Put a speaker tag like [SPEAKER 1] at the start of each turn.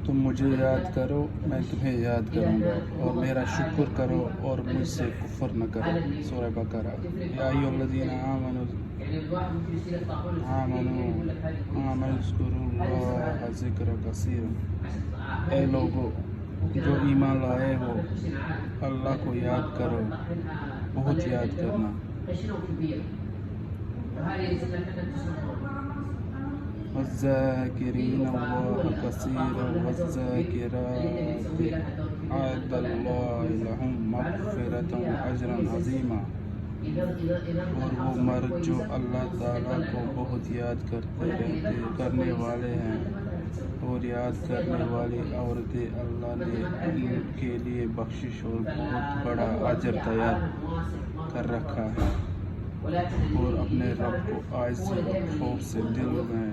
[SPEAKER 1] تم مجھے یاد کرو میں تمہیں یاد کروں گا، اور میرا شکر کرو اور مجھ سے کفر نہ کرو۔ سورہ بقرہ۔ یا ایھا الذین آمنوا اذکروا اللہ ذکرا کثیرا۔ اے لوگو جو ایمان لائے ہو، اللہ کو یاد کرو، بہت یاد کرنا۔ والذاکرین اللہ کثیرا والذاکرات اعد اللہ لہم مغفرۃ واجرا عظیما۔ اور وہ مرد جو اللہ تعالیٰ کو بہت یاد کرنے والے ہیں اور یاد کرنے والی عورتیں، اللہ نے ان کے لیے بخشش اور بہت بڑا اجر تیار کر رکھا ہے۔ اور اپنے رب کو عاجزی اور خوف سے دل میں